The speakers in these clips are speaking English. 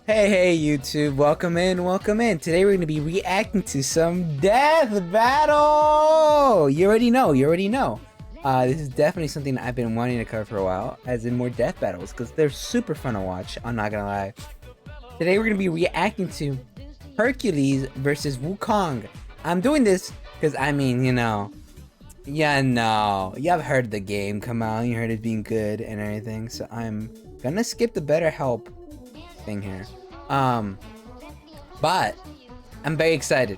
Hey YouTube, welcome in, welcome in. Today we're going to be reacting to some death battle. You already know. This is definitely something I've been wanting to cover for a while, as in more death battles, because they're super fun to watch, I'm not gonna lie. Today we're going to be reacting to Hercules versus Wukong. I'm doing this because, you have heard the game come out, you heard it being good and everything, so I'm gonna skip the better help thing here. But I'm very excited.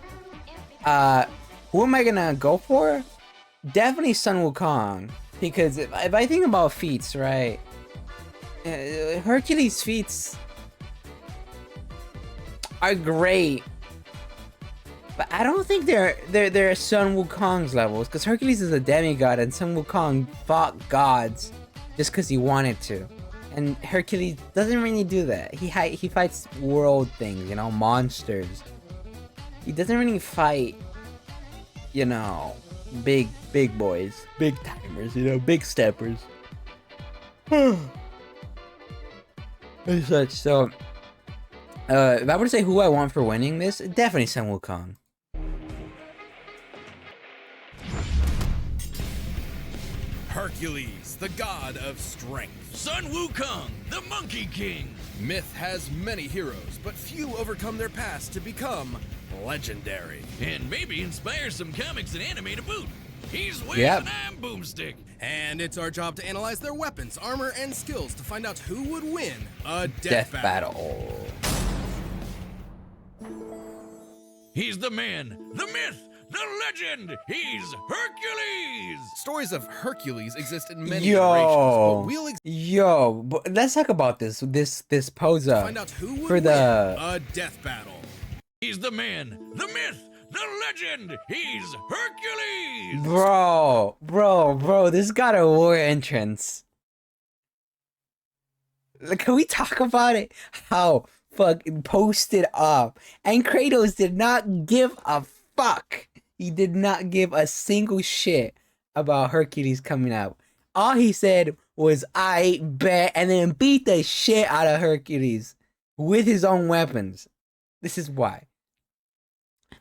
Who am I gonna go for? Definitely Sun Wukong, because if I think about feats, right? Hercules feats are great, but I don't think they're Sun Wukong's levels, because Hercules is a demigod and Sun Wukong fought gods just because he wanted to. And Hercules doesn't really do that. He fights world things, monsters. He doesn't really fight, big boys, big timers, big steppers. And such. So, if I were to say who I want for winning this, definitely Sun Wukong. Hercules, the god of strength. Sun Wukong, the Monkey King. Myth has many heroes, but few overcome their past to become legendary. And maybe inspire some comics and anime to boot. He's Wiz Yep. and I'm Boomstick. And it's our job to analyze their weapons, armor, and skills to find out who would win a Death battle. battle. He's the man, the myth, the legend. He's Hercules. Stories of Hercules exist in many iterations, but let's talk about this pose up find out who would for win the a death battle. He's the man, the myth, the legend. He's Hercules. bro. This got a war entrance. Like, can we talk about it? How fucking posted up, and Kratos did not give a fuck. He did not give a single shit about Hercules coming out. All he said was, "I bet," and then beat the shit out of Hercules with his own weapons. This is why.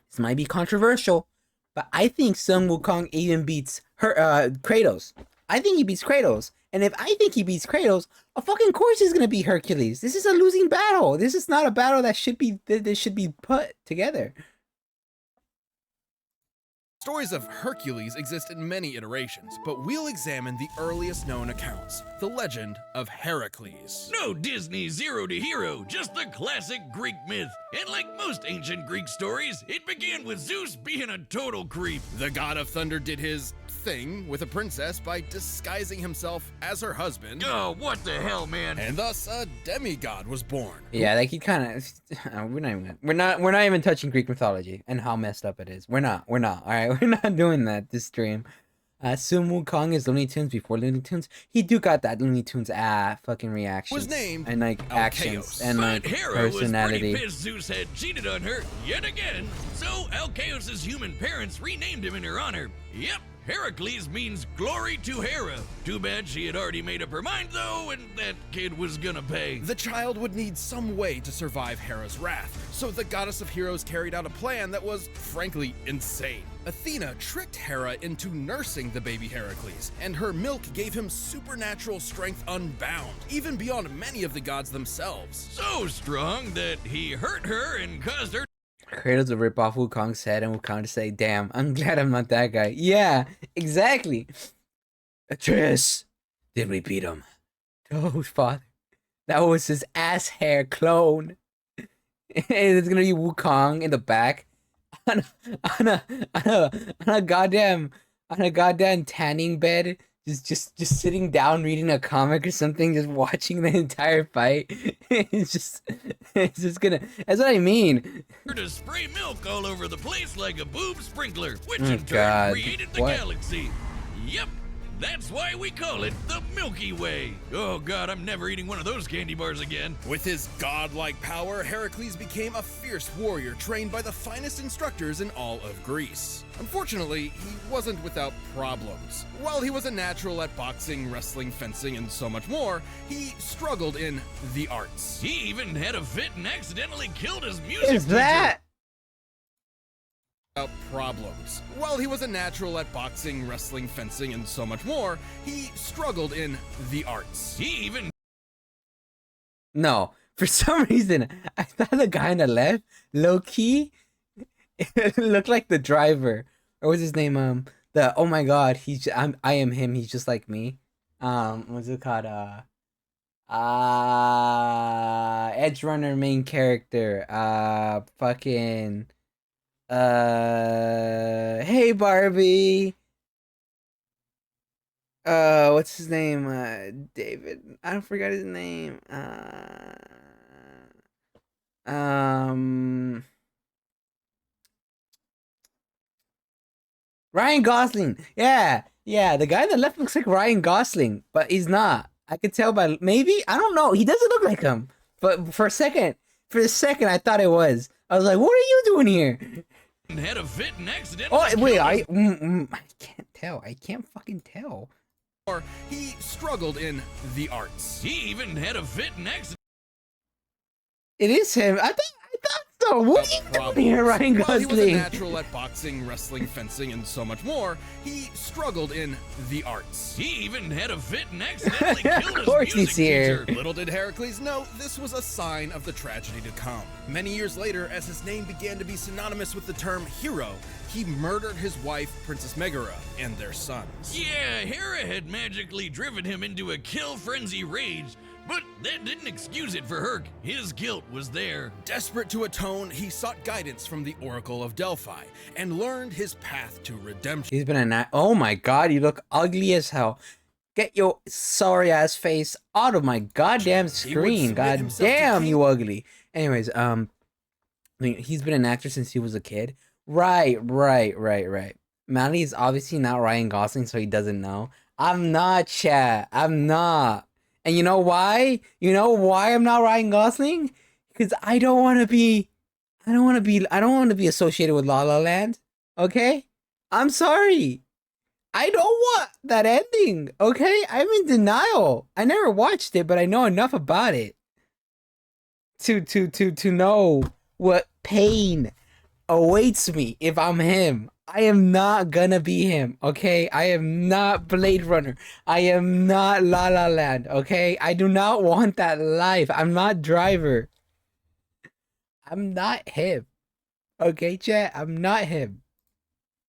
This might be controversial, but I think Sun Wukong even beats Kratos. I think he beats Kratos. And if I think he beats Kratos, of fucking course he's gonna beat Hercules. This is a losing battle. This is not a battle that should be put together. Stories of Hercules exist in many iterations, but we'll examine the earliest known accounts, the legend of Heracles. No Disney Zero to Hero, just the classic Greek myth. And like most ancient Greek stories, it began with Zeus being a total creep. The god of thunder did his thing with a princess by disguising himself as her husband. Oh, what the hell, man? And thus a demigod was born. Yeah, like he kind of. We're not even touching Greek mythology and how messed up it is. We're not. All right, we're not doing that this stream. Sun Wukong is Looney Tunes before Looney Tunes. He do got that Looney Tunes fucking reactions. Was named and like actions and like But Hera personality. was pretty pissed Zeus had cheated on her yet again, so Alcaeus' human parents renamed him in her honor. Yep, Heracles means glory to Hera. Too bad she had already made up her mind though, and that kid was gonna pay. The child would need some way to survive Hera's wrath, so the goddess of heroes carried out a plan that was, frankly, insane. Athena tricked Hera into nursing the baby Heracles, and her milk gave him supernatural strength unbound, even beyond many of the gods themselves. So strong that he hurt her and caused her. Kratos would rip off Wukong's head and Wukong to say, "Damn, I'm glad I'm not that guy." Yeah, exactly. Atreus, did we beat him? Oh, father. That was his ass hair clone. It's gonna be Wukong in the back on a goddamn tanning bed, just sitting down reading a comic or something, just watching the entire fight. It's just gonna. That's what I mean. To spray milk all over the place like a boob sprinkler, which Oh, in turn God. created the What? galaxy. Yep, That's why we call it the Milky Way. Oh god, I'm never eating one of those candy bars again. With his godlike power, Heracles became a fierce warrior trained by the finest instructors in all of Greece. Unfortunately, he wasn't without problems. While he was a natural at boxing, wrestling, fencing, and so much more, he struggled in the arts. He even had a fit and accidentally killed his music Is that? Problems. While he was a natural at boxing, wrestling, fencing, and so much more, he struggled in the arts. He even No, for some reason, I thought the guy on the left, low key, looked like the driver. Or what's his name? Oh my god, I am him. He's just like me. What's it called? Edge Runner main character. Fucking. Hey Barbie. What's his name? David. I forgot his name. Ryan Gosling. Yeah, the guy on the left looks like Ryan Gosling, but he's not. I could tell by maybe, I don't know. He doesn't look like him. But for a second, I thought it was. I was like, what are you doing here? had a fit and accident. Oh wait, I can't tell. I can't fucking tell. He struggled in the arts. He even had a fit and accident. It is him. I thought so. What are you doing here, Ryan Gosling? While he was a natural at boxing, wrestling, fencing, and so much more, he struggled in the arts. He even had a fit and accidentally killed Of course his music he's here. teacher. Little did Heracles know this was a sign of the tragedy to come. Many years later, as his name began to be synonymous with the term hero, he murdered his wife, Princess Megara, and their sons. Yeah, Hera had magically driven him into a kill frenzy rage, but that didn't excuse it for Herc. His guilt was there. Desperate to atone, he sought guidance from the Oracle of Delphi and learned his path to redemption. He's been oh my god, you look ugly as hell. Get your sorry ass face out of my goddamn screen. God damn, you ugly. Anyways, he's been an actor since he was a kid. Right. Mally is obviously not Ryan Gosling, so he doesn't know. I'm not, chat. I'm not. And you know why? You know why I'm not Ryan Gosling? Because I don't want to be associated with La La Land. Okay? I'm sorry. I don't want that ending. Okay? I'm in denial. I never watched it, but I know enough about it to know what pain awaits me if I'm him. I am not gonna be him, okay? I am not Blade Runner. I am not La La Land, okay? I do not want that life. I'm not Driver. I'm not him. Okay, chat? I'm not him.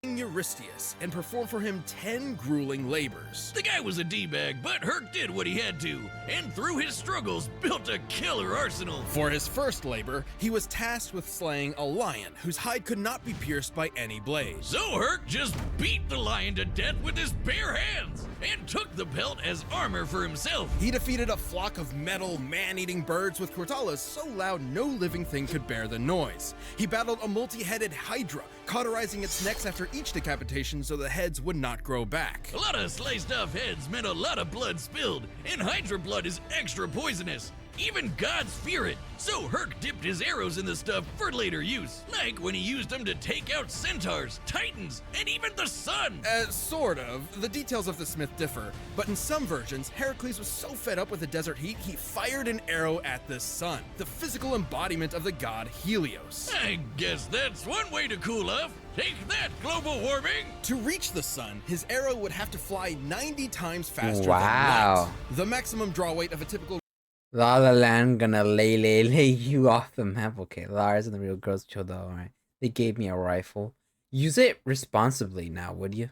Eurystheus and performed for him 10 grueling labors. The guy was a D-bag, but Herc did what he had to, and through his struggles built a killer arsenal. For his first labor, he was tasked with slaying a lion whose hide could not be pierced by any blade. So Herc just beat the lion to death with his bare hands, and took the pelt as armor for himself. He defeated a flock of metal, man-eating birds with cortalas so loud no living thing could bear the noise. He battled a multi-headed hydra, cauterizing its necks after each decapitation so the heads would not grow back. A lot of sliced off heads meant a lot of blood spilled, and Hydra blood is extra poisonous. Even gods fear it, so Herc dipped his arrows in the stuff for later use, like when he used them to take out centaurs, titans, and even the sun. Sort of. The details of the Smith differ, but in some versions, Heracles was so fed up with the desert heat, he fired an arrow at the sun, the physical embodiment of the god Helios. I guess that's one way to cool off. Take that, global warming! To reach the sun, his arrow would have to fly 90 times faster than Wow. light. The maximum draw weight of a typical La La Land gonna lay you off the map. Okay, Lars and the real girls chill though, alright. They gave me a rifle. Use it responsibly now, would you?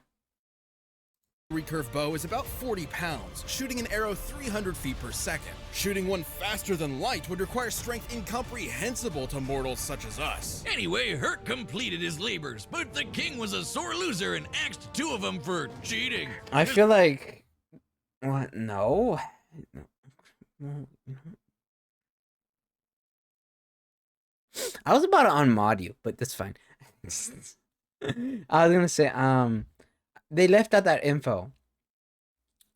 recurve bow is about 40 pounds, shooting an arrow 300 feet per second. Shooting one faster than light would require strength incomprehensible to mortals such as us. Anyway, Herc completed his labors, but the king was a sore loser and axed 2 of them for cheating. I feel like... What? No? I was about to unmod you, but that's fine. I was gonna say, they left out that info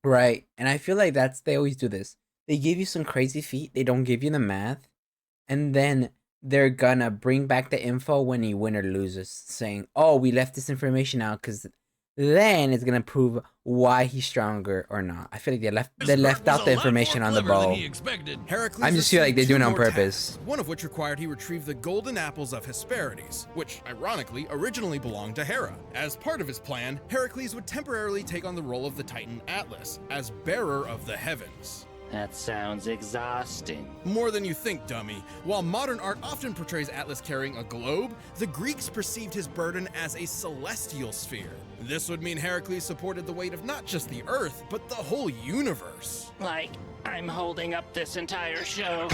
Right. And I feel like they always do this. They give you some crazy feat, they don't give you the math, and then they're gonna bring back the info when he win or loses, saying, "Oh, we left this information out because then it's gonna prove why he's stronger or not." I feel like they left out the information on the bow. Heracles I'm just feel like they're doing it on received two more purpose. tasks, one of which required he retrieve the golden apples of Hesperides, which ironically originally belonged to Hera. As part of his plan, Heracles would temporarily take on the role of the Titan Atlas as bearer of the heavens. That sounds exhausting. More than you think, dummy. While modern art often portrays Atlas carrying a globe, the Greeks perceived his burden as a celestial sphere. This would mean Heracles supported the weight of not just the Earth, but the whole universe. Like, I'm holding up this entire show.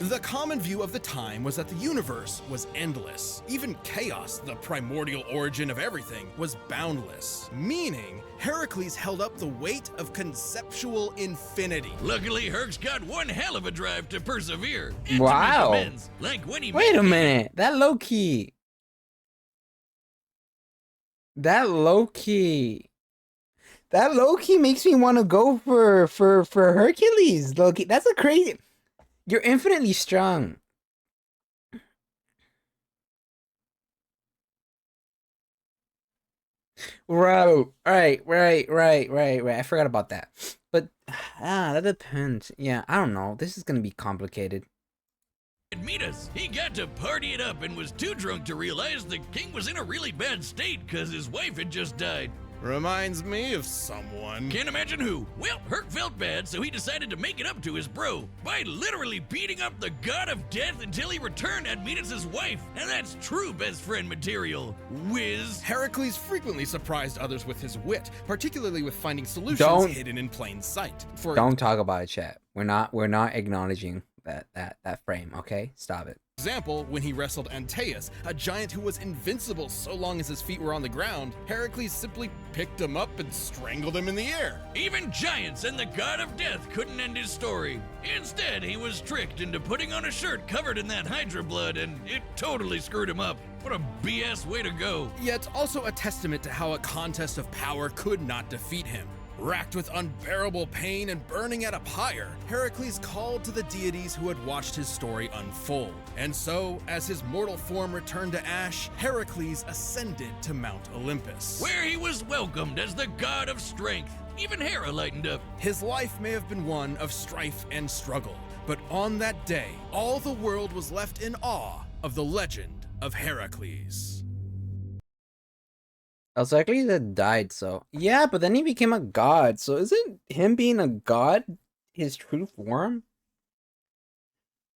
The common view of the time was that the universe was endless. Even chaos, the primordial origin of everything, was boundless. Meaning, Heracles held up the weight of conceptual infinity. Luckily, Herc's got one hell of a drive to persevere. And Wow. To make amends, like when he Wait made a minute. That low key. That low key makes me want to go for Hercules. Low key. That's a crazy. You're infinitely strong. Right. I forgot about that. But that depends. Yeah, I don't know. This is gonna be complicated. meet us. He got to party it up and was too drunk to realize the king was in a really bad state because his wife had just died. Reminds me of someone. Can't imagine who. Well, Herc felt bad, so he decided to make it up to his bro by literally beating up the god of death until he returned Admetus's wife. And that's true best friend material. Whiz. Heracles frequently surprised others with his wit, particularly with finding solutions hidden in plain sight. Don't talk about it, chat. We're not acknowledging that frame, okay? Stop it. Example, when he wrestled Antaeus, a giant who was invincible so long as his feet were on the ground, Heracles simply picked him up and strangled him in the air. Even giants and the god of death couldn't end his story. Instead, he was tricked into putting on a shirt covered in that Hydra blood, and it totally screwed him up. What a BS way to go. Yet also a testament to how a contest of power could not defeat him. Racked with unbearable pain and burning at a pyre, Heracles called to the deities who had watched his story unfold. And so, as his mortal form returned to ash, Heracles ascended to Mount Olympus, where he was welcomed as the god of strength. Even Hera lightened up. His life may have been one of strife and struggle, but on that day, all the world was left in awe of the legend of Heracles. Hercules that died, so yeah, but then he became a god. So isn't him being a god his true form?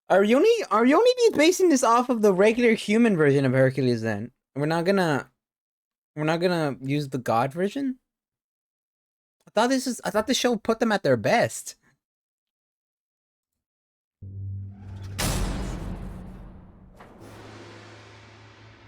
Are you only basing this off of the regular human version of Hercules? Then we're not gonna use the god version. I thought the show put them at their best.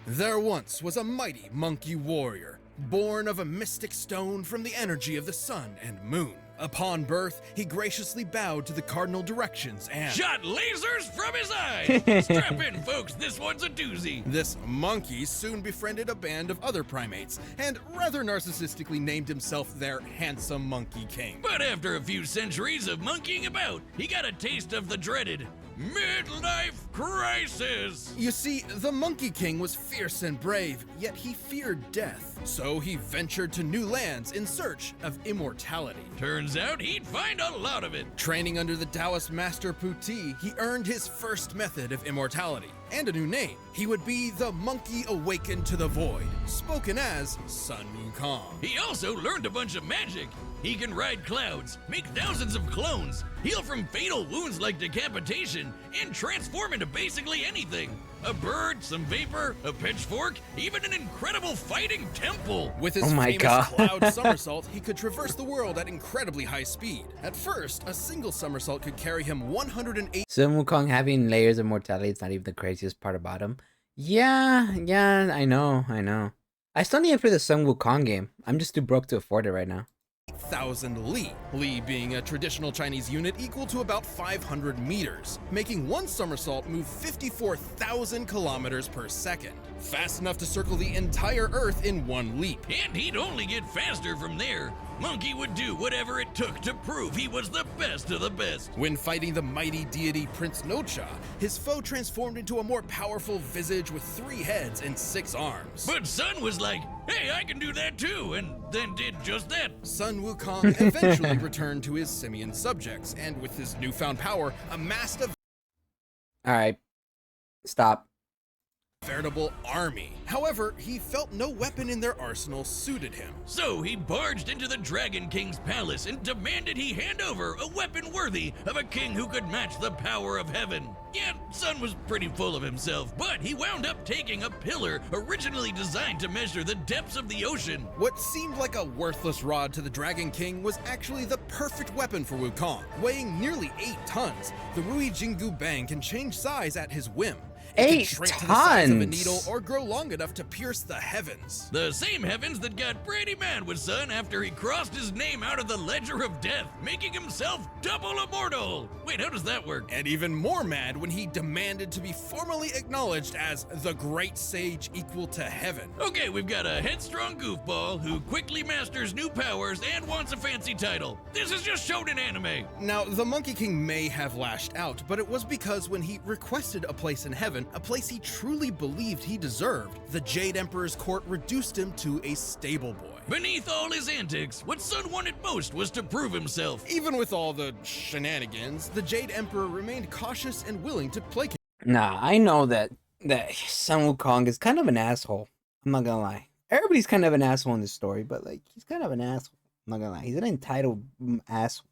There once was a mighty monkey warrior, born of a mystic stone from the energy of the sun and moon. Upon birth, he graciously bowed to the cardinal directions and shot lasers from his eyes. Strap in, folks, this one's a doozy. This monkey soon befriended a band of other primates and rather narcissistically named himself their handsome monkey king. But after a few centuries of monkeying about, he got a taste of the dreaded midlife crisis. You see, the Monkey King was fierce and brave, yet he feared death. So he ventured to new lands in search of immortality. Turns out he'd find a lot of it. Training under the Taoist master Puti, he earned his first method of immortality and a new name. He would be the Monkey Awakened to the Void, spoken as Sun Wukong. He also learned a bunch of magic. He can ride clouds, make thousands of clones, heal from fatal wounds like decapitation, and transform into basically anything. A bird, some vapor, a pitchfork, even an incredible fighting temple. With his famous cloud somersault, he could traverse the world at incredibly high speed. At first, a single somersault could carry him 108. Sun Wukong having layers of mortality is not even the craziest part about him. Yeah, I know. I still need to play the Sun Wukong game. I'm just too broke to afford it right now. 1,000 li. Li being a traditional Chinese unit equal to about 500 meters, making one somersault move 54,000 kilometers per second. Fast enough to circle the entire Earth in one leap. And he'd only get faster from there. Monkey would do whatever it took to prove he was the best of the best. When fighting the mighty deity Prince Nocha, his foe transformed into a more powerful visage with 3 heads and 6 arms. But Sun was like, hey, I can do that too, and then did just that. Sun Wukong eventually returned to his simian subjects, and with his newfound power, amassed a Alright. Stop. veritable army. However, he felt no weapon in their arsenal suited him. So he barged into the Dragon King's palace and demanded he hand over a weapon worthy of a king who could match the power of heaven. Yeah, Sun was pretty full of himself, but he wound up taking a pillar originally designed to measure the depths of the ocean. What seemed like a worthless rod to the Dragon King was actually the perfect weapon for Wukong. Weighing nearly 8 tons, the Rui Jingu Bang can change size at his whim. It can 8 shrink to the size of a tons? needle or grow long enough to pierce the heavens. The same heavens that got pretty mad with Sun after he crossed his name out of the Ledger of Death, making himself double immortal. Wait, how does that work? And even more mad when he demanded to be formally acknowledged as the great sage equal to heaven. Okay, we've got a headstrong goofball who quickly masters new powers and wants a fancy title. This is just shown in anime. Now, the Monkey King may have lashed out, but it was because when he requested a place in heaven, a place he truly believed he deserved, the Jade Emperor's court reduced him to a stable boy. Beneath all his antics, what Sun wanted most was to prove himself. Even with all the shenanigans, the Jade Emperor remained cautious and willing to placate. Nah, I know that Sun Wukong is kind of an asshole. I'm not gonna lie. Everybody's kind of an asshole in this story, but like he's kind of an asshole. I'm not gonna lie. He's an entitled asshole.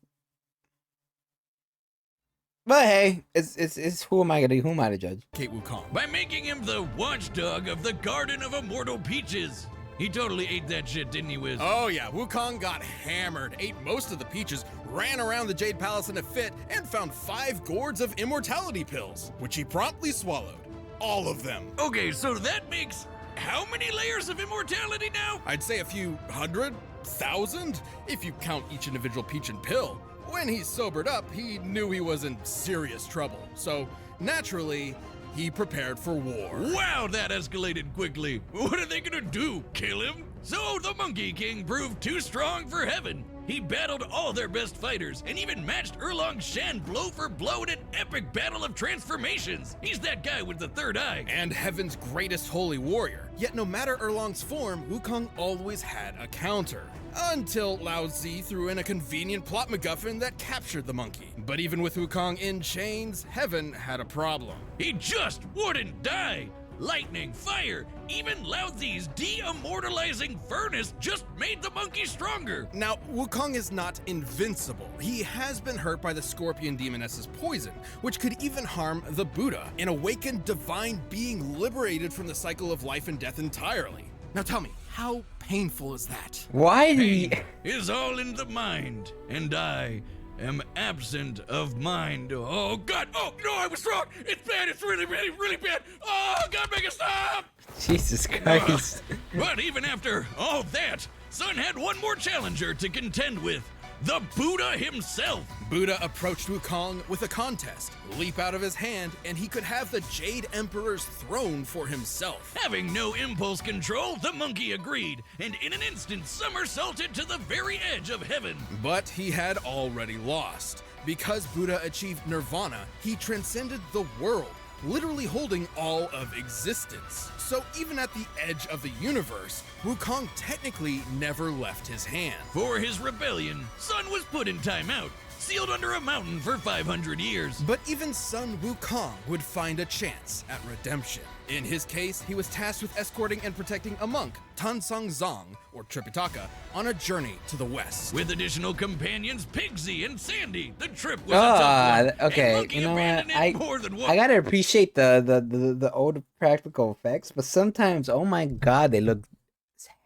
But hey, it's who am I to judge? Kate Wukong. By making him the watchdog of the Garden of Immortal Peaches. He totally ate that shit, didn't he, Wiz? Oh yeah, Wukong got hammered, ate most of the peaches, ran around the Jade Palace in a fit, and found 5 gourds of immortality pills, which he promptly swallowed. All of them. Okay, so that makes how many layers of immortality now? I'd say a few 100,000, if you count each individual peach and pill. When he sobered up, he knew he was in serious trouble, so naturally, he prepared for war. Wow, that escalated quickly. What are they gonna do? Kill him? So the Monkey King proved too strong for heaven. He battled all their best fighters and even matched Erlong Shan blow for blow in an epic battle of transformations. He's that guy with the third eye. And heaven's greatest holy warrior. Yet no matter Erlong's form, Wukong always had a counter. Until Lao Zi threw in a convenient plot MacGuffin that captured the monkey. But even with Wukong in chains, heaven had a problem. He just wouldn't die. Lightning, fire, even Lao Zi's de-immortalizing furnace just made the monkey stronger. Now, Wukong is not invincible. He has been hurt by the scorpion demoness's poison, which could even harm the Buddha, an awakened divine being liberated from the cycle of life and death entirely. Now tell me, how painful is that? Why did he... Pain is all in the mind, and I am absent of mind. Oh God! Oh no, I was wrong. It's bad. It's really, really, really bad. Oh God, make it stop! Jesus Christ. But even after all that, Sun had one more challenger to contend with. The Buddha himself. Buddha approached Wukong with a contest. Leap out of his hand, and he could have the Jade Emperor's throne for himself. Having no impulse control, the monkey agreed, and in an instant somersaulted to the very edge of heaven. But he had already lost. Because Buddha achieved nirvana, he transcended the world, literally holding all of existence. So even at the edge of the universe, Wukong technically never left his hand. For his rebellion, Sun was put in timeout, sealed under a mountain for 500 years. But even son Wukong would find a chance at redemption. In his case, he was tasked with escorting and protecting a monk, Tansong Zong, or Tripitaka, on a journey to the west. With additional companions Pigsy and Sandy, the trip was a tough one. Okay, and Monkey you know what? abandoned it more than once. I gotta appreciate the old practical effects, but sometimes, oh my God, they look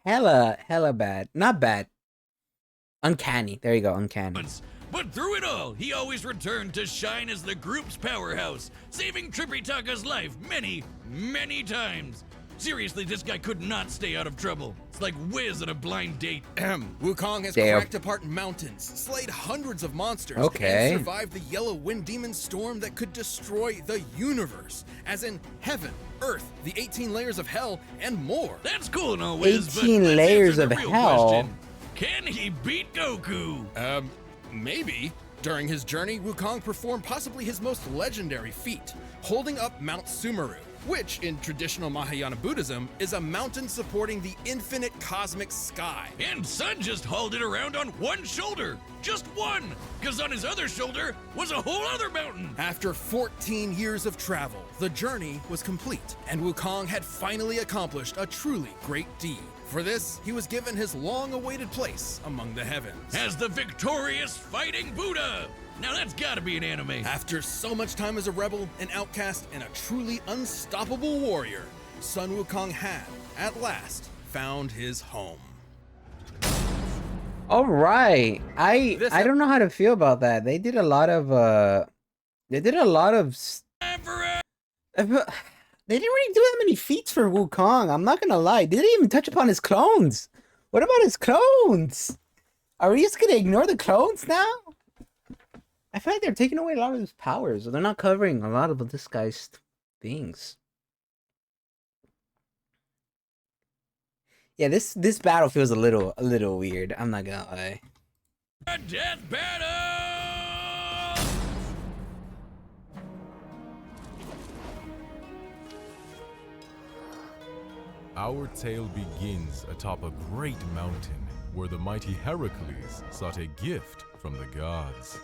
hella bad. Not bad. Uncanny. There you go, uncanny. But through it all, he always returned to shine as the group's powerhouse, saving Tripitaka's life many, many times. Seriously, this guy could not stay out of trouble. It's like Wiz at a blind date. Wukong has Damn. cracked apart mountains, slayed hundreds of monsters, Okay. and survived the yellow wind demon storm that could destroy the universe, as in heaven, earth, the 18 layers of hell, and more. That's cool and all, Wiz, but 18 let's layers answer the of real hell? question. Can he beat Goku? Maybe. During his journey, Wukong performed possibly his most legendary feat, holding up Mount Sumeru, which in traditional Mahayana Buddhism is a mountain supporting the infinite cosmic sky. And Sun just hauled it around on one shoulder. Just one, because on his other shoulder was a whole other mountain. After 14 years of travel, the journey was complete, and Wukong had finally accomplished a truly great deed. For this, he was given his long-awaited place among the heavens. As the victorious fighting Buddha. Now that's gotta be an anime. After so much time as a rebel, an outcast, and a truly unstoppable warrior, Sun Wukong had, at last, found his home. All right. I don't know how to feel about that. They did a lot of they didn't really do that many feats for Wukong. I'm not gonna lie. They didn't even touch upon his clones. What about his clones? Are we just gonna ignore the clones now? I feel like they're taking away a lot of his powers. Or they're not covering a lot of this guy's things. Yeah, this battle feels a little weird. I'm not gonna lie. A death battle! Our tale begins atop a great mountain where the mighty Hercules sought a gift from the gods.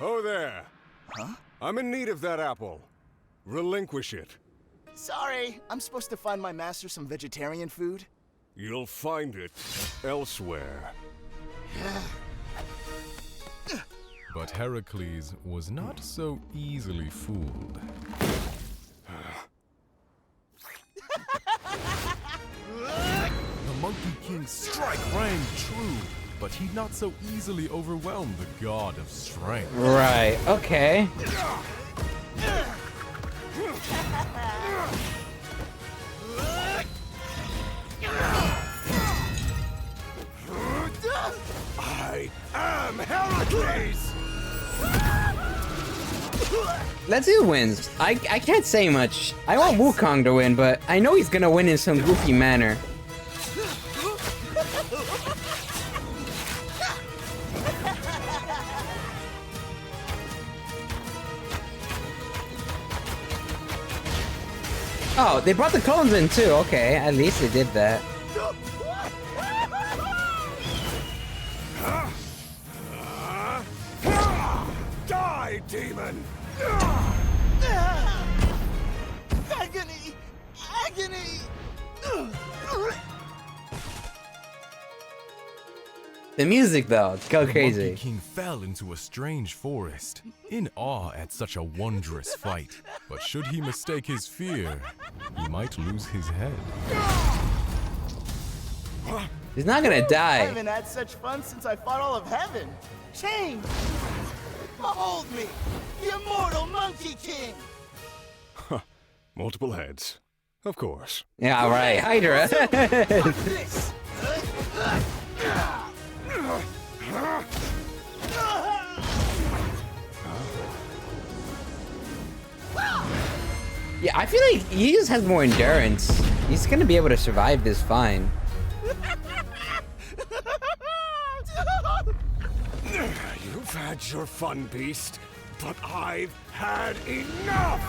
Oh there! Huh? I'm in need of that apple. Relinquish it. Sorry, I'm supposed to find my master some vegetarian food. You'll find it elsewhere. But Hercules was not so easily fooled. The Monkey King's strike rang true, but he'd not so easily overwhelm the god of strength. Right, okay. I am Hercules! Let's see who wins. I can't say much. I want Wukong to win, but I know he's gonna win in some goofy manner. Oh, they brought the clones in too. Okay, at least they did that. Die, demon! Agony! Agony! The music though, go The crazy. Monkey King fell into a strange forest, in awe at such a wondrous fight. But should he mistake his fear, he might lose his head. He's not gonna I die. haven't had such fun since I fought all of heaven. Change! Behold me, the immortal Monkey King! Multiple heads. Of course. Yeah, all right, Hydra. This! Yeah, I feel like he just has more endurance. He's gonna be able to survive this fine. You've had your fun, beast, but I've had enough!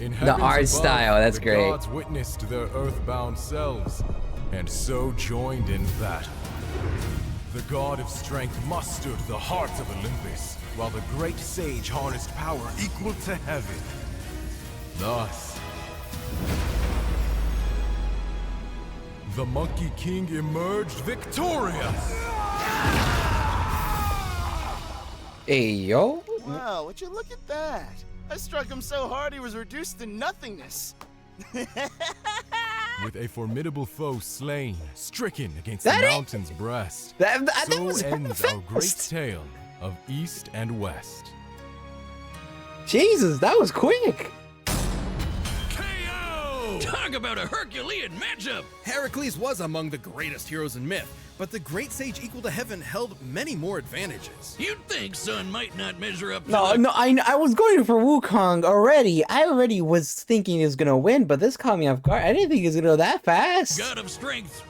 In The heavens art above, style, that's the great. gods witnessed their earthbound selves, and so joined in battle. The god of strength mustered the heart of Olympus, while the great sage harnessed power equal to heaven. Thus, the Monkey King emerged victorious! Hey, yo. Wow, would you look at that? I struck him so hard he was reduced to nothingness. With a formidable foe slain, stricken against That the ain't- mountain's breast. That So was ends our great fast. tale of East and West. Jesus, that was quick. KO! Talk about a Herculean matchup! Heracles was among the greatest heroes in myth, but the great sage equal to heaven held many more advantages. You'd think Sun might not measure up to I was going for Wukong already. I already was thinking he was gonna win, but this caught me off guard. I didn't think he was gonna go that fast. God of strength,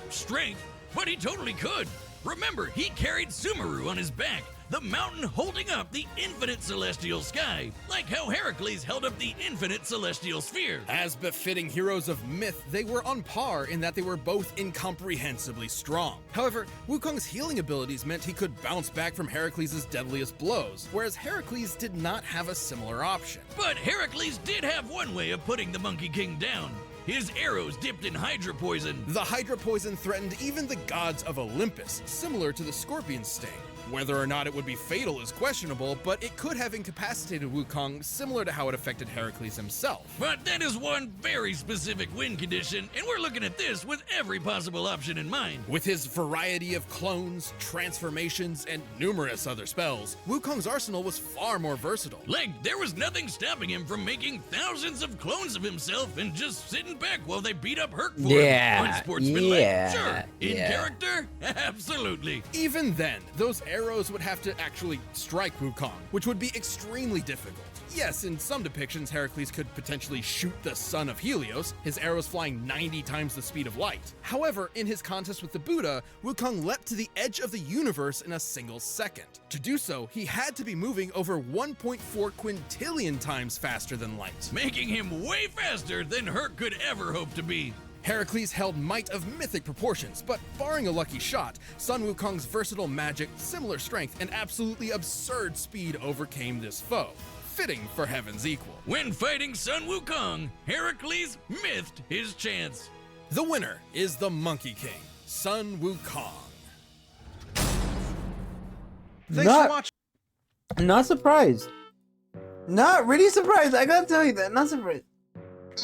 strength, but he totally could. Remember, he carried Sumeru on his back, the mountain holding up the infinite celestial sky, like how Heracles held up the infinite celestial sphere. As befitting heroes of myth, they were on par in that they were both incomprehensibly strong. However, Wukong's healing abilities meant he could bounce back from Heracles' deadliest blows, whereas Heracles did not have a similar option. But Heracles did have one way of putting the Monkey King down. His arrows dipped in Hydra poison. The Hydra poison threatened even the gods of Olympus, similar to the scorpion sting. Whether or not it would be fatal is questionable, but it could have incapacitated Wukong, similar to how it affected Heracles himself. But that is one very specific win condition, and we're looking at this with every possible option in mind. With his variety of clones, transformations, and numerous other spells, Wukong's arsenal was far more versatile. Like, there was nothing stopping him from making thousands of clones of himself and just sitting back while they beat up Herc for him. Unsportsmanlike, sure. In character, absolutely. Even then, those arrows would have to actually strike Wukong, which would be extremely difficult. Yes, in some depictions, Heracles could potentially shoot the son of Helios, his arrows flying 90 times the speed of light. However, in his contest with the Buddha, Wukong leapt to the edge of the universe in a single second. To do so, he had to be moving over 1.4 quintillion times faster than light, making him way faster than Herc could ever hope to be. Heracles held might of mythic proportions, but barring a lucky shot, Sun Wukong's versatile magic, similar strength, and absolutely absurd speed overcame this foe. Fitting for heaven's equal. When fighting Sun Wukong, Heracles missed his chance. The winner is the Monkey King, Sun Wukong. Thanks for watching. Not surprised. Not really surprised. I gotta tell you that. Not surprised.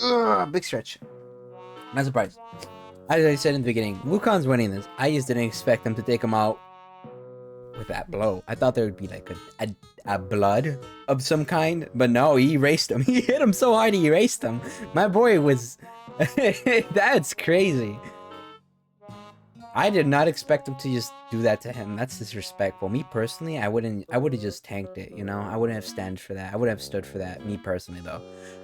Ugh, big stretch. Not surprised. As I said in the beginning, Wukong's winning this. I just didn't expect him to take him out with that blow. I thought there would be like a blood of some kind, but no, he erased him. He hit him so hard he erased him. My boy was... That's crazy. I did not expect him to just do that to him. That's disrespectful. Me personally, I would have just tanked it, you know? I wouldn't have stand for that. I would have stood for that, me personally, though.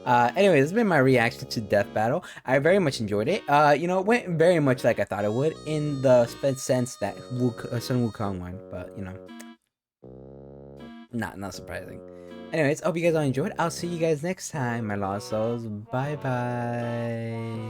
Anyway, this has been my reaction to Death Battle. I very much enjoyed it. You know, it went very much like I thought it would, in the sense that Sun Wukong won, but, you know, not surprising. Anyways, I hope you guys all enjoyed. I'll see you guys next time, my lost souls. Bye-bye.